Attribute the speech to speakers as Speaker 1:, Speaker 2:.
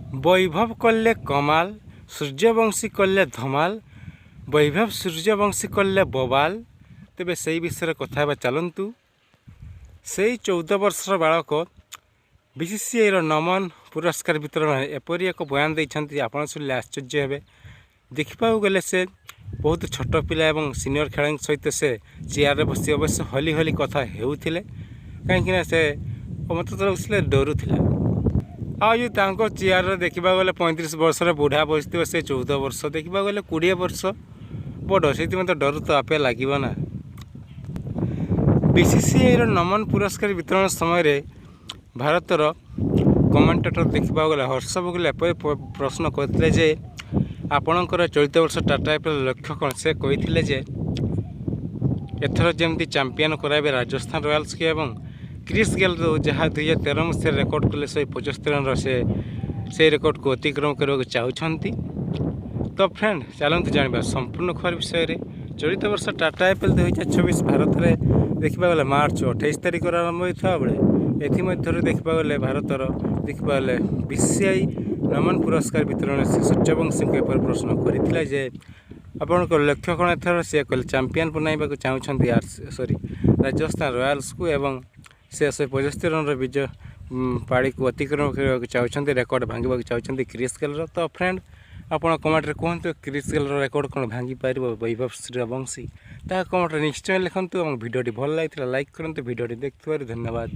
Speaker 1: ବୈଭବ କଲେ କମାଲ, ସୂର୍ଯ୍ୟବଂଶୀ କଲେ ଧମାଲ, ବୈଭବ ସୂର୍ଯ୍ୟବଂଶୀ କଲେ ବବାଲ। ତେବେ ସେଇ ବିଷୟରେ କଥା ହେବା ଚାଲନ୍ତୁ। ସେଇ 14 ବର୍ଷର ବାଳକ BCCIର ନମନ ପୁରସ୍କାର ବିତରଣରେ ଏପରି ଏକ ବୟାନ ଦେଇଛନ୍ତି, ଆପଣ ଶୁଣିଲେ ଆଶ୍ଚର୍ଯ୍ୟ ହେବେ। ଦେଖିବାକୁ ଗଲେ ସେ ବହୁତ ଛୋଟ ପିଲା ଏବଂ ସିନିୟର ଖେଳାଳିଙ୍କ ସହିତ ସେ ଚେୟାରରେ ବସି ଅବଶ୍ୟ ହଲି ହଲି କଥା ହେଉଥିଲେ, କାହିଁକିନା ସେ ମୋତେ ତ ଲାଗୁଥିଲେ ଡରୁଥିଲା। ଆଉ ଯେଉଁ ତାଙ୍କ ଚେୟାରରେ ଦେଖିବାକୁ ଗଲେ 35 ବର୍ଷର ବୁଢ଼ା ବସିଥିବ, ସେ 14 ବର୍ଷ, ଦେଖିବାକୁ ଗଲେ 20 ବର୍ଷ ବଡ଼, ସେଇଥିପାଇଁ ତ ଡର ତ ଆପେ ଲାଗିବ ନା। BCCIର ନମନ ପୁରସ୍କାର ବିତରଣ ସମୟରେ ଭାରତର କମେଣ୍ଟେଟର ଦେଖିବାକୁ ଗଲେ ହର୍ଷ ଭୋଗଲେ ଏପରି ପ୍ରଶ୍ନ କରିଥିଲେ ଯେ ଆପଣଙ୍କର ଚଳିତ ବର୍ଷ ଟାଟା ଆଇପିଏଲ ଲକ୍ଷ୍ୟ କ'ଣ? ସେ କହିଥିଲେ ଯେ ଏଥର ଯେମିତି ଚାମ୍ପିୟନ କରାଇବେ ରାଜସ୍ଥାନ ରୟାଲ୍ସକୁ ଏବଂ କ୍ରିସ୍ ଗେଲ୍ ଯାହା 2013 ମସିହାରେ ରେକର୍ଡ଼ କଲେ 175 ରନ୍ର ସେଇ ରେକର୍ଡ଼କୁ ଅତିକ୍ରମ କରିବାକୁ ଚାହୁଁଛନ୍ତି। ତ ଫ୍ରେଣ୍ଡ, ଚାଲନ୍ତୁ ଜାଣିବା ସମ୍ପୂର୍ଣ୍ଣ ଖବର ବିଷୟରେ। ଚଳିତ ବର୍ଷ ଟାଟା ଆଇପିଏଲ 2024 ଭାରତରେ ଦେଖିବାକୁ ଗଲେ ମାର୍ଚ୍ଚ 28 ତାରିଖରୁ ଆରମ୍ଭ ହୋଇଥିବା ବେଳେ ଏଥିମଧ୍ୟରୁ ଦେଖିବାକୁ ଗଲେ ଭାରତର ଦେଖିବାକୁ ଗଲେ BCCI ନମନ ପୁରସ୍କାର ବିତରଣରେ ସେ ସୂର୍ଯ୍ୟବଂଶୀଙ୍କୁ ଏପରି ପ୍ରଶ୍ନ କରିଥିଲା ଯେ ଆପଣଙ୍କ ଲକ୍ଷ୍ୟ କ'ଣ ଏଥର? ସେ କହିଲେ ଚାମ୍ପିୟନ ବନାଇବାକୁ ଚାହୁଁଛନ୍ତି ରାଜସ୍ଥାନ ରୟାଲ୍ସକୁ ଏବଂ ସେ 175 ରନ୍ର ବିଜୟ ପାଳିକୁ ଅତିକ୍ରମ କରିବାକୁ ଚାହୁଁଛନ୍ତି, ରେକର୍ଡ଼ ଭାଙ୍ଗିବାକୁ ଚାହୁଁଛନ୍ତି କ୍ରିସ୍ ଗେଲ୍ର। ତ ଫ୍ରେଣ୍ଡ, ଆପଣ କମେଣ୍ଟରେ କୁହନ୍ତୁ କ୍ରିସ୍ ଗେଲ୍ର ରେକର୍ଡ଼ କ'ଣ ଭାଙ୍ଗିପାରିବ ବୈଭବ ସୂର୍ଯ୍ୟବଂଶୀ? ତାହା କମେଣ୍ଟରେ ନିଶ୍ଚୟ ଲେଖନ୍ତୁ ଏବଂ ଭିଡ଼ିଓଟି ଭଲ ଲାଗିଥିଲା ଲାଇକ୍ କରନ୍ତୁ। ଭିଡ଼ିଓଟି ଦେଖିଥିବାରୁ ଧନ୍ୟବାଦ।